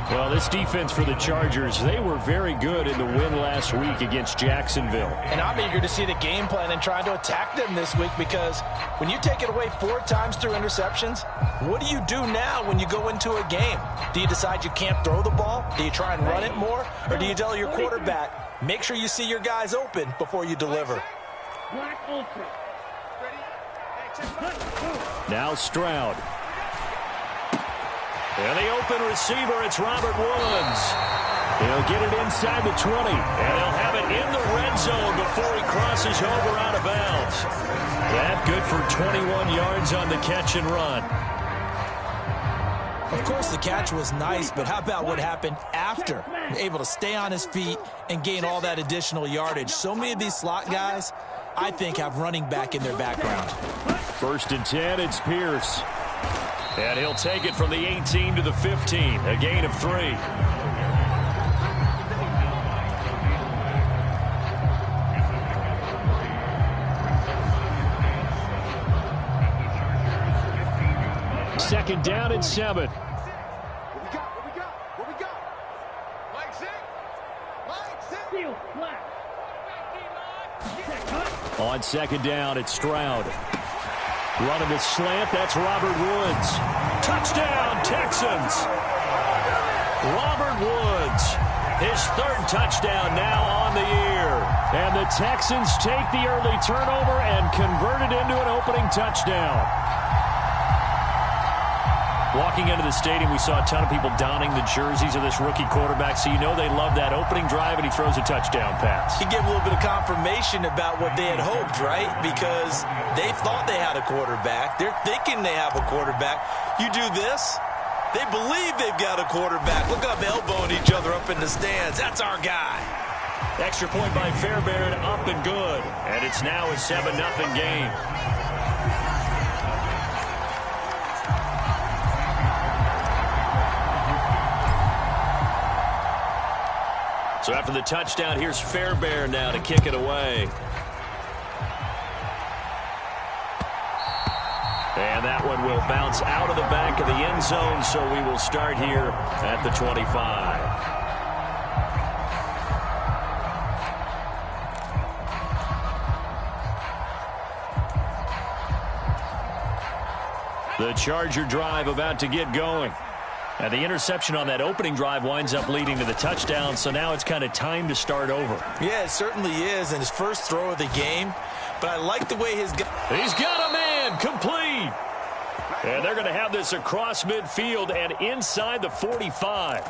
Well, this defense for the Chargers, they were very good in the win last week against Jacksonville. And I'm eager to see the game plan and trying to attack them this week, because when you take it away 4 times through interceptions, what do you do now when you go into a game? Do you decide you can't throw the ball? Do you try and run it more? Or do you tell your quarterback, make sure you see your guys open before you deliver? Black Ultra. Now Stroud. And the open receiver, it's Robert Woods. He'll get it inside the 20, and he'll have it in the red zone before he crosses over out of bounds. That good for 21 yards on the catch and run. Of course, the catch was nice, but how about what happened after? Able to stay on his feet and gain all that additional yardage. So many of these slot guys, I think, have running back in their background. 1st and 10, it's Pierce. And he'll take it from the 18 to the 15, a gain of 3. Second down and 7. What we got? Line six. Field flat. On 2nd down, it's Stroud. Running the slant, that's Robert Woods. Touchdown, Texans. Robert Woods, his 3rd touchdown now on the year. And the Texans take the early turnover and convert it into an opening touchdown. Walking into the stadium, we saw a ton of people donning the jerseys of this rookie quarterback, so you know they love that opening drive, and he throws a touchdown pass. He gave a little bit of confirmation about what they had hoped, right? Because they thought they had a quarterback. They're thinking they have a quarterback. You do this, they believe they've got a quarterback. Look up, elbowing each other up in the stands. That's our guy. Extra point by Fairbairn, up and good. And it's now a 7-0 game. So after the touchdown, here's Fairbairn now to kick it away. And that one will bounce out of the back of the end zone, so we will start here at the 25. The Charger drive about to get going. And the interception on that opening drive winds up leading to the touchdown, so now it's kind of time to start over. Yeah, it certainly is, and his first throw of the game. But I like the way he's got a man, complete. And they're going to have this across midfield and inside the 45.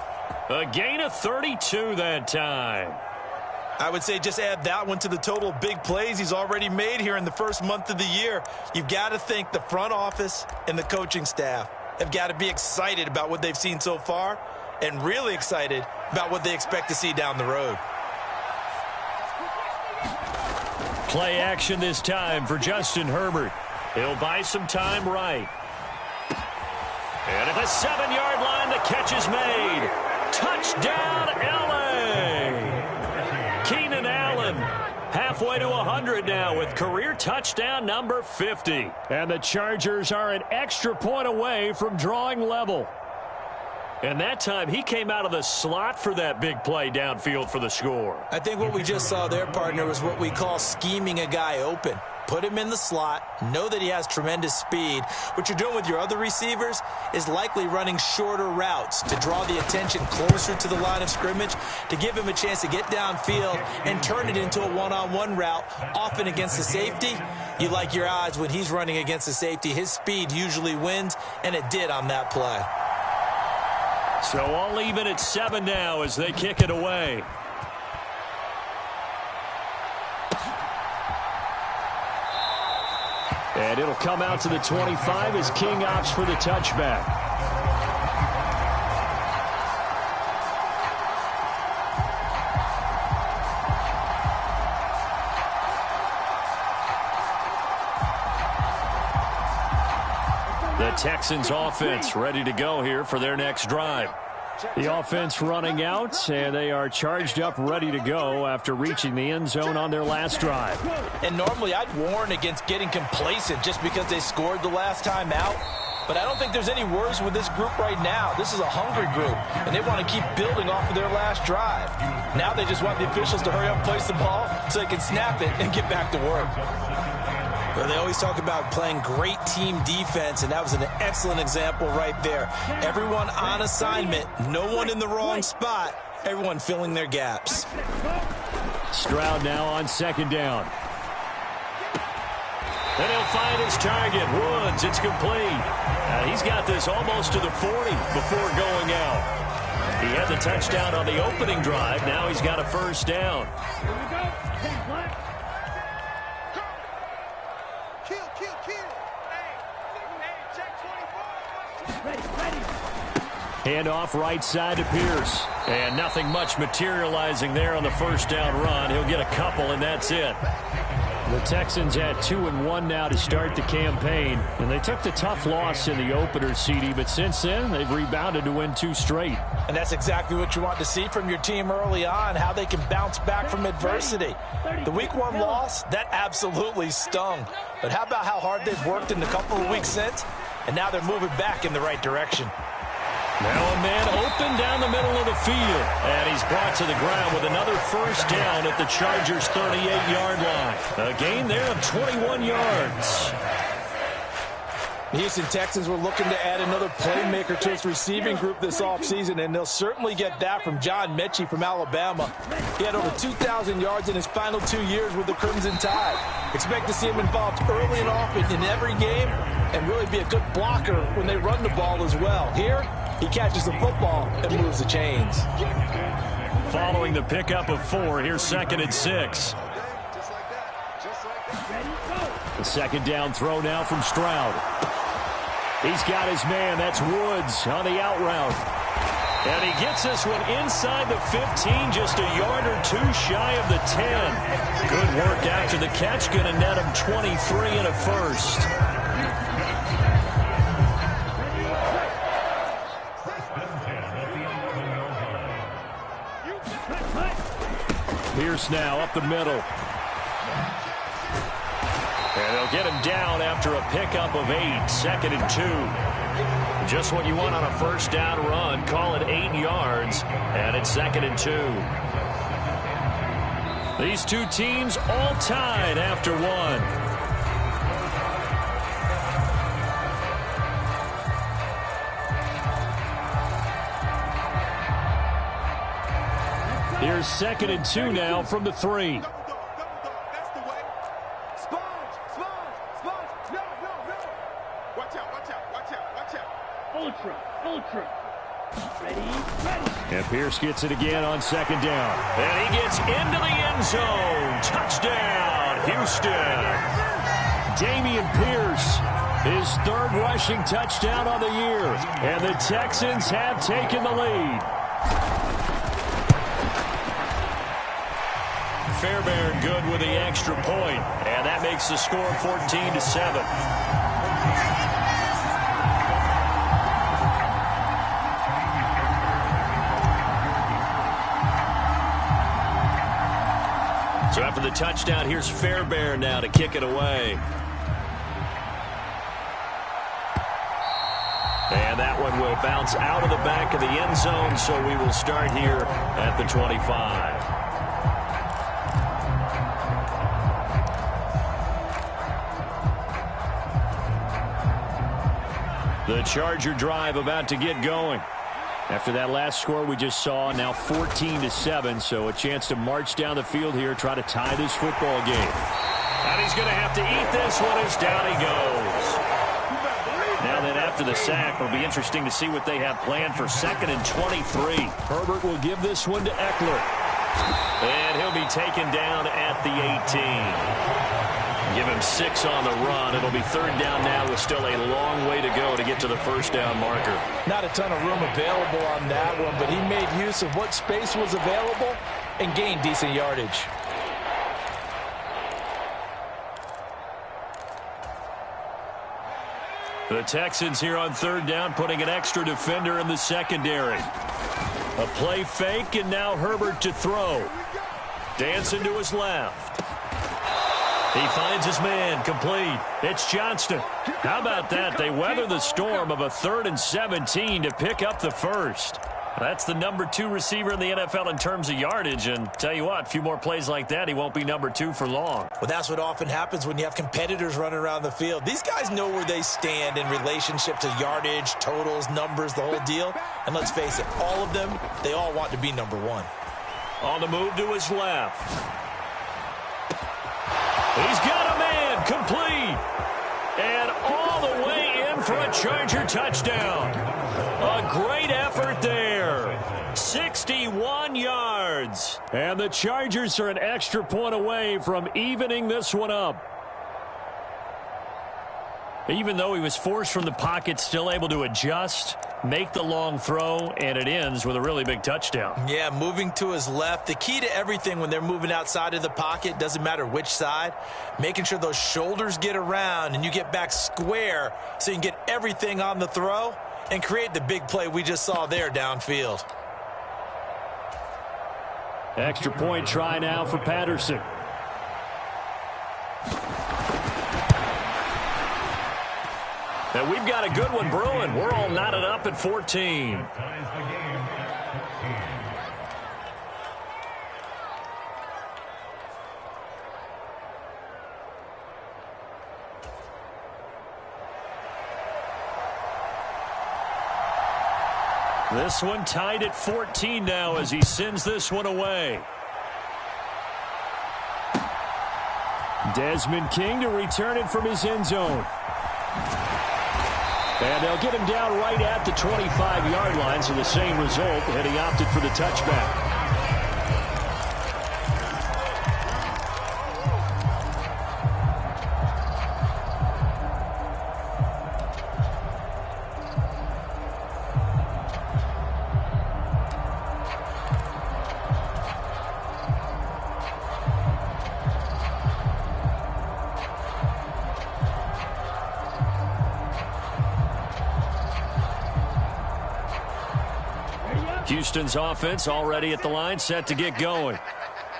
A gain of 32 that time. I would say just add that one to the total of big plays he's already made here in the first month of the year. You've got to think the front office and the coaching staff have got to be excited about what they've seen so far and really excited about what they expect to see down the road. Play action this time for Justin Herbert. He'll buy some time right. And at the 7-yard line, the catch is made. Touchdown, L.A. Keenan Allen halfway to 100 now with career touchdown number 50. And the Chargers are an extra point away from drawing level. And that time he came out of the slot for that big play downfield for the score. I think what we just saw there, partner, was what we call scheming a guy open. Put him in the slot, know that he has tremendous speed. What you're doing with your other receivers is likely running shorter routes to draw the attention closer to the line of scrimmage, to give him a chance to get downfield and turn it into a one-on-one route, often against the safety. You like your odds when he's running against the safety. His speed usually wins, and it did on that play. So all even at 7 now as they kick it away. And it'll come out to the 25 as King opts for the touchback. The Texans offense ready to go here for their next drive. The offense running out, and they are charged up, ready to go after reaching the end zone on their last drive. And normally I'd warn against getting complacent just because they scored the last time out. But I don't think there's any worries with this group right now. This is a hungry group, and they want to keep building off of their last drive. Now they just want the officials to hurry up and place the ball so they can snap it and get back to work. Well, they always talk about playing great team defense, and that was an excellent example right there. Everyone on assignment, no one in the wrong spot, everyone filling their gaps. Stroud now on second down. And he'll find his target, Woods. It's complete. He's got this almost to the 40 before going out. He had the touchdown on the opening drive. Now he's got a first down. Handoff right side to Pierce. And nothing much materializing there on the first down run. He'll get a couple, and that's it. The Texans at 2-1 now to start the campaign. And they took the tough loss in the opener, CD, but since then, they've rebounded to win 2 straight. And that's exactly what you want to see from your team early on, how they can bounce back from adversity. The Week 1 loss, that absolutely stung. But how about how hard they've worked in the couple of weeks since? And now they're moving back in the right direction. Now a man open down the middle of the field. And he's brought to the ground with another first down at the Chargers' 38-yard line. A gain there of 21 yards. The Houston Texans were looking to add another playmaker to its receiving group this offseason, and they'll certainly get that from John Mechie from Alabama. He had over 2,000 yards in his final 2 years with the Crimson Tide. Expect to see him involved early and often in every game and really be a good blocker when they run the ball as well. Here, he catches the football and moves the chains. Following the pickup of 4, here's 2nd and 6. The second down throw now from Stroud. He's got his man. That's Woods on the out route. And he gets this one inside the 15, just a yard or 2 shy of the 10. Good work after the catch. Going to net him 23 and a first. Pierce now up the middle. And they'll get him down after a pickup of 8, 2nd and 2. Just what you want on a first down run. Call it 8 yards, and it's 2nd and 2. These two teams all tied after 1. Here's 2nd and 2 now from the 3. That's the way. Sponge. No. Watch out. Ultra. Ready. And Pierce gets it again on 2nd down. And he gets into the end zone. Touchdown, Houston. Dameon Pierce, his 3rd rushing touchdown of the year. And the Texans have taken the lead. Fairbairn good with the extra point. And that makes the score 14-7. So after the touchdown, here's Fairbairn now to kick it away. And that one will bounce out of the back of the end zone, so we will start here at the 25. The Charger drive about to get going. After that last score we just saw, now 14-7, so a chance to march down the field here, try to tie this football game. And he's going to have to eat this one as down he goes. Now then, after the sack, it'll be interesting to see what they have planned for 2nd and 23. Herbert will give this one to Eckler. And he'll be taken down at the 18. Give him 6 on the run. It'll be 3rd down now with still a long way to go to get to the 1st down marker. Not a ton of room available on that one, but he made use of what space was available and gained decent yardage. The Texans here on 3rd down, putting an extra defender in the secondary. A play fake, and now Herbert to throw. Dancing to his left. He finds his man, complete. It's Johnston. How about that? They weather the storm of a 3rd and 17 to pick up the 1st. That's the number 2 receiver in the NFL in terms of yardage, and tell you what, a few more plays like that, he won't be number 2 for long. Well, that's what often happens when you have competitors running around the field. These guys know where they stand in relationship to yardage, totals, numbers, the whole deal. And let's face it, all of them, they all want to be number 1. On the move to his left. He's got a man, complete. And all the way in for a Charger touchdown. A great effort there. 61 yards. And the Chargers are an extra point away from evening this one up. Even though he was forced from the pocket, still able to adjust, make the long throw, and it ends with a really big touchdown. Yeah, moving to his left. The key to everything when they're moving outside of the pocket, doesn't matter which side, making sure those shoulders get around and you get back square so you can get everything on the throw and create the big play we just saw there downfield. Extra point try now for Patterson. And we've got a good one brewing. We're all knotted up at 14. This one tied at 14 now as he sends this one away. Desmond King to return it from his end zone. And they'll get him down right at the 25-yard line, so the same result, and he opted for the touchback. Houston's offense already at the line, set to get going.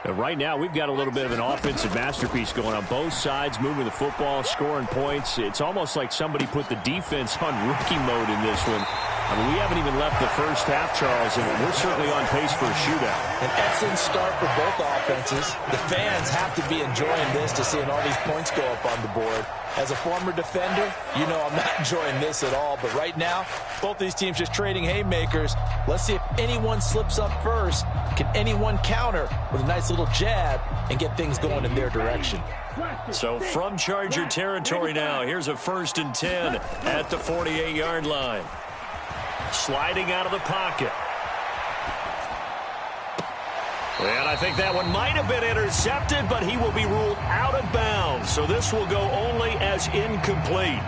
And right now, we've got a little bit of an offensive masterpiece going on both sides, moving the football, scoring points. It's almost like somebody put the defense on rookie mode in this one. I mean, we haven't even left the first half, Charles, and we're certainly on pace for a shootout. An excellent start for both offenses. The fans have to be enjoying this to seeing all these points go up on the board. As a former defender, you know I'm not enjoying this at all. But right now, both these teams just trading haymakers. Let's see if anyone slips up first. Can anyone counter with a nice little jab and get things going in their direction? So from Charger territory now, here's a 1st and 10 at the 48-yard line. Sliding out of the pocket. And I think that one might have been intercepted, but he will be ruled out of bounds. So this will go only as incomplete.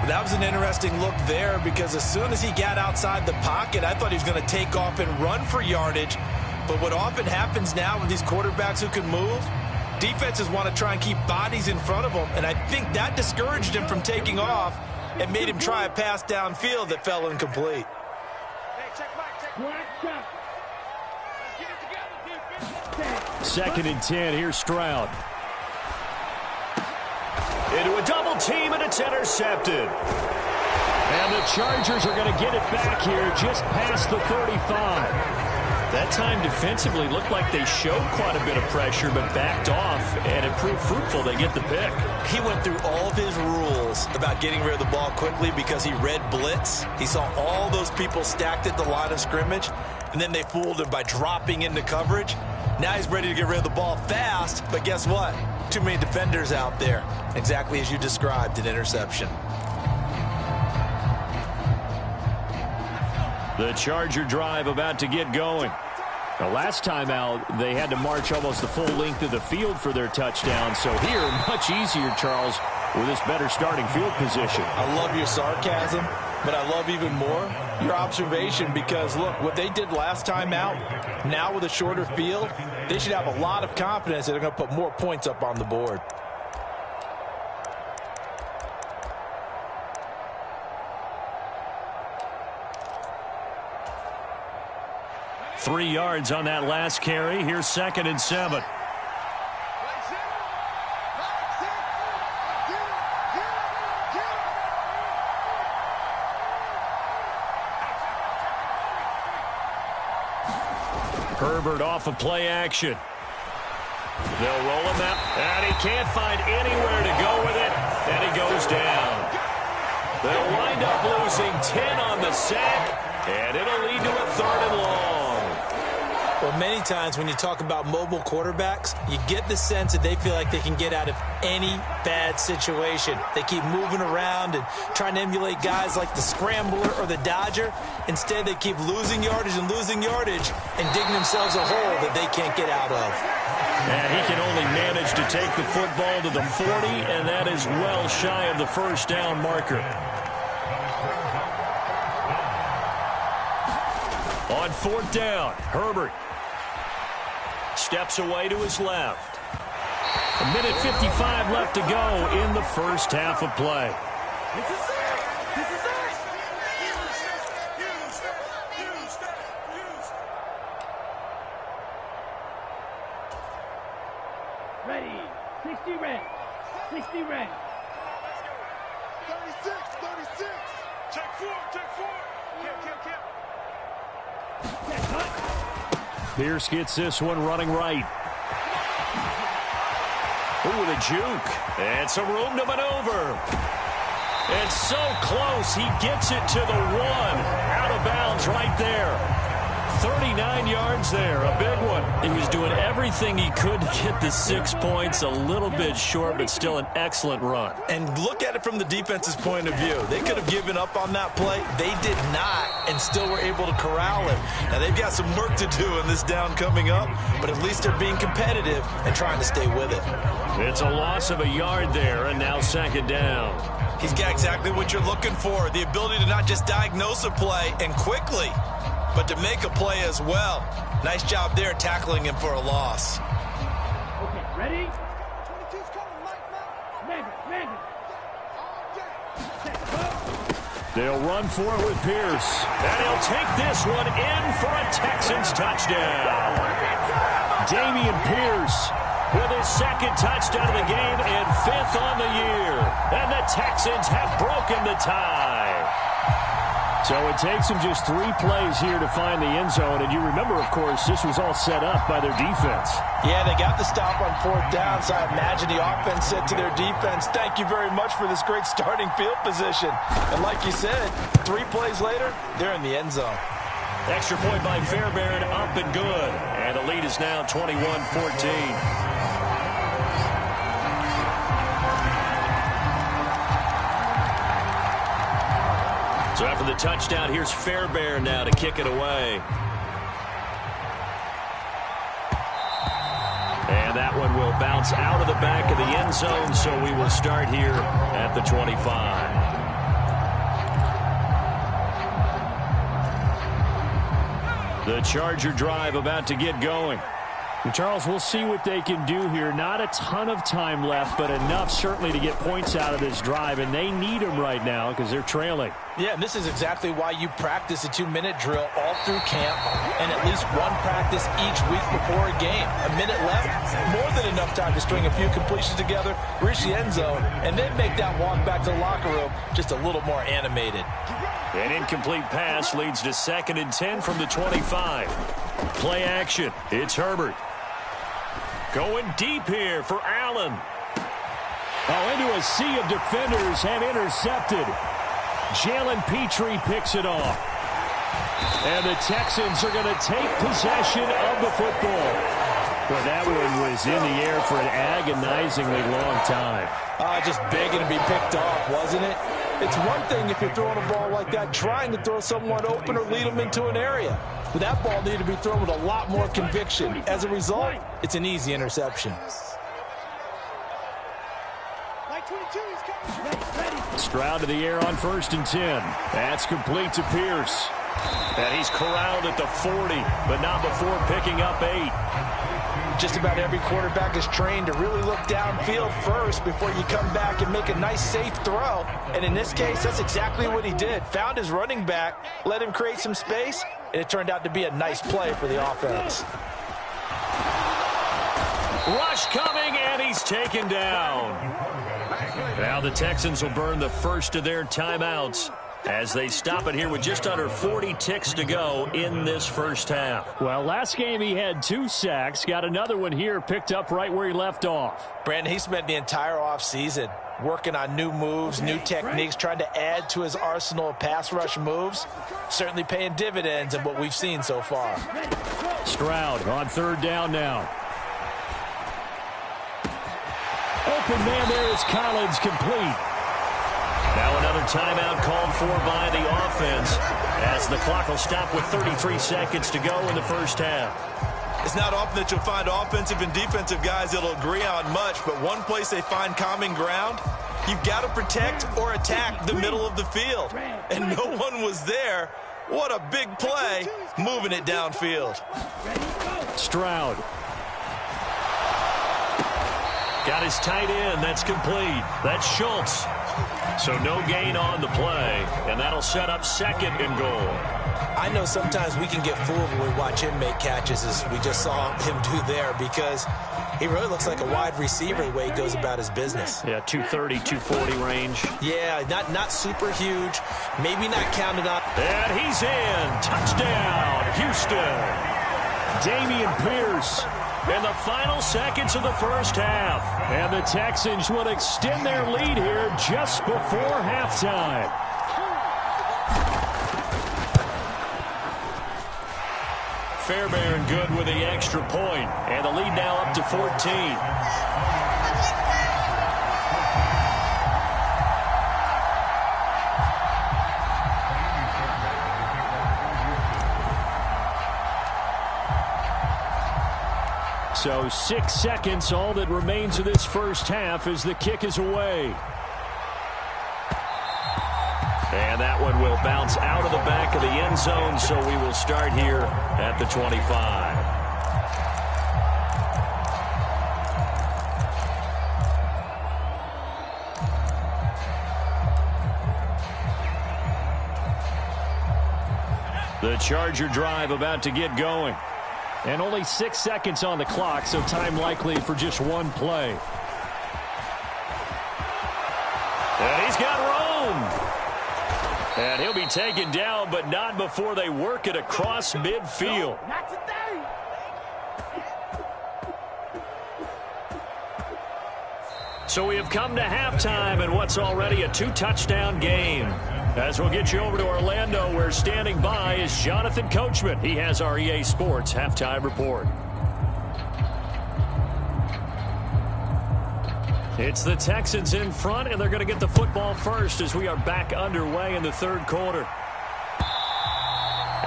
That was an interesting look there because as soon as he got outside the pocket, I thought he was going to take off and run for yardage. But what often happens now with these quarterbacks who can move, defenses want to try and keep bodies in front of them. And I think that discouraged him from taking off and made him try a pass downfield that fell incomplete. Second and 10, here's Stroud. Into a double team, and it's intercepted. And the Chargers are going to get it back here just past the 35. That time defensively looked like they showed quite a bit of pressure, but backed off, and it proved fruitful. They get the pick. He went through all of his rules about getting rid of the ball quickly because he read blitz. He saw all those people stacked at the line of scrimmage, and then they fooled him by dropping into coverage. Now he's ready to get rid of the ball fast, but guess what? Too many defenders out there. Exactly as you described, an interception. The Charger drive about to get going. The last time out, they had to march almost the full length of the field for their touchdown. So here, much easier, Charles, with this better starting field position. I love your sarcasm, but I love even more your observation because, look, what they did last time out, now with a shorter field, they should have a lot of confidence that they're going to put more points up on the board. Three yards on that last carry. Here's 2nd and 7. Herbert off of play action. They'll roll him out, and he can't find anywhere to go with it, and he goes down. They'll wind up losing 10 on the sack, and it'll lead to a 3rd and long. Well, many times when you talk about mobile quarterbacks, you get the sense that they feel like they can get out of any bad situation. They keep moving around and trying to emulate guys like the Scrambler or the Dodger. Instead, they keep losing yardage and digging themselves a hole that they can't get out of. And he can only manage to take the football to the 40, and that is well shy of the 1st down marker. On 4th down, Herbert steps away to his left. 1:55 left to go in the first half of play. Ready. 60 red. 60 red. 36. Check 4. Kill. Pierce gets this one running right. Ooh, with a juke. And some room to maneuver. And so close, he gets it to the 1. Out of bounds right there. 39 yards there, a big one. He was doing everything he could to get the 6 points. A little bit short, but still an excellent run. And look at it from the defense's point of view. They could have given up on that play. They did not, and still were able to corral him. Now, they've got some work to do in this down coming up, but at least they're being competitive and trying to stay with it. It's a loss of a yard there, and now 2nd down. He's got exactly what you're looking for, the ability to not just diagnose a play and quickly, but to make a play as well. Nice job there tackling him for a loss. Okay, ready? They'll run for it with Pierce. And he'll take this one in for a Texans touchdown. Damian Pierce with his 2nd touchdown of the game and 5th on the year. And the Texans have broken the tie. So it takes them just 3 plays here to find the end zone. And you remember, of course, this was all set up by their defense. Yeah, they got the stop on 4th down, so I imagine the offense said to their defense, thank you very much for this great starting field position. And like you said, 3 plays later, they're in the end zone. Extra point by Fairbairn, up and good. And the lead is now 21-14. So after the touchdown, here's Fairbairn now to kick it away. And that one will bounce out of the back of the end zone, so we will start here at the 25. The Charger drive about to get going. And Charles, we'll see what they can do here. Not a ton of time left, but enough certainly to get points out of this drive, and they need them right now because they're trailing. Yeah, and this is exactly why you practice a 2-minute drill all through camp and at least one practice each week before a game. A minute left, more than enough time to string a few completions together, reach the end zone, and then make that walk back to the locker room just a little more animated. An incomplete pass leads to 2nd and 10 from the 25. Play action. It's Herbert. Going deep here for Allen. Oh, into a sea of defenders and intercepted. Jalen Petrie picks it off. And the Texans are going to take possession of the football. Well, that one was in the air for an agonizingly long time. Just begging to be picked off, wasn't it? It's one thing if you're throwing a ball like that, trying to throw someone open or lead them into an area. But that ball needed to be thrown with a lot more conviction. As a result, it's an easy interception. Stroud to the air on 1st and 10. That's complete to Pierce. And he's corralled at the 40, but not before picking up 8. Just about every quarterback is trained to really look downfield first before you come back and make a nice, safe throw. And in this case, that's exactly what he did. Found his running back, let him create some space, and it turned out to be a nice play for the offense. Rush coming, and he's taken down. Now the Texans will burn the first of their timeouts as they stop it here with just under 40 ticks to go in this first half. Well, last game he had 2 sacks. Got another one here picked up right where he left off. Brandon, he spent the entire offseason working on new moves, new techniques, trying to add to his arsenal of pass rush moves. Certainly paying dividends in what we've seen so far. Stroud on 3rd down now. Open man there is Collins, complete. Now another timeout called for by the offense as the clock will stop with 33 seconds to go in the first half. It's not often that you'll find offensive and defensive guys that'll agree on much, but one place they find common ground, you've got to protect or attack the middle of the field. And no one was there. What a big play, moving it downfield. Stroud. Got his tight end. That's complete. That's Schultz. So no gain on the play, and that'll set up 2nd and goal. I know sometimes we can get fooled when we watch him make catches, as we just saw him do there, because he really looks like a wide receiver the way he goes about his business. Yeah, 230, 240 range. Yeah, not super huge, maybe not counted on. And he's in. Touchdown, Houston. Dameon Pierce in the final seconds of the first half. And the Texans will extend their lead here just before halftime. Fairbairn good with the extra point. And the lead now up to 14. So 6 seconds, all that remains of this first half as the kick is away. And that one will bounce out of the back of the end zone, so we will start here at the 25. The Charger drive about to get going. And only 6 seconds on the clock, so time likely for just one play. And he's got room. And he'll be taken down, but not before they work it across midfield. Not today. So we have come to halftime in what's already a 2-touchdown game. As we'll get you over to Orlando, where standing by is Jonathan Coachman. He has our EA Sports halftime report. It's the Texans in front, and they're going to get the football first as we are back underway in the third quarter.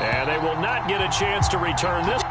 And they will not get a chance to return this.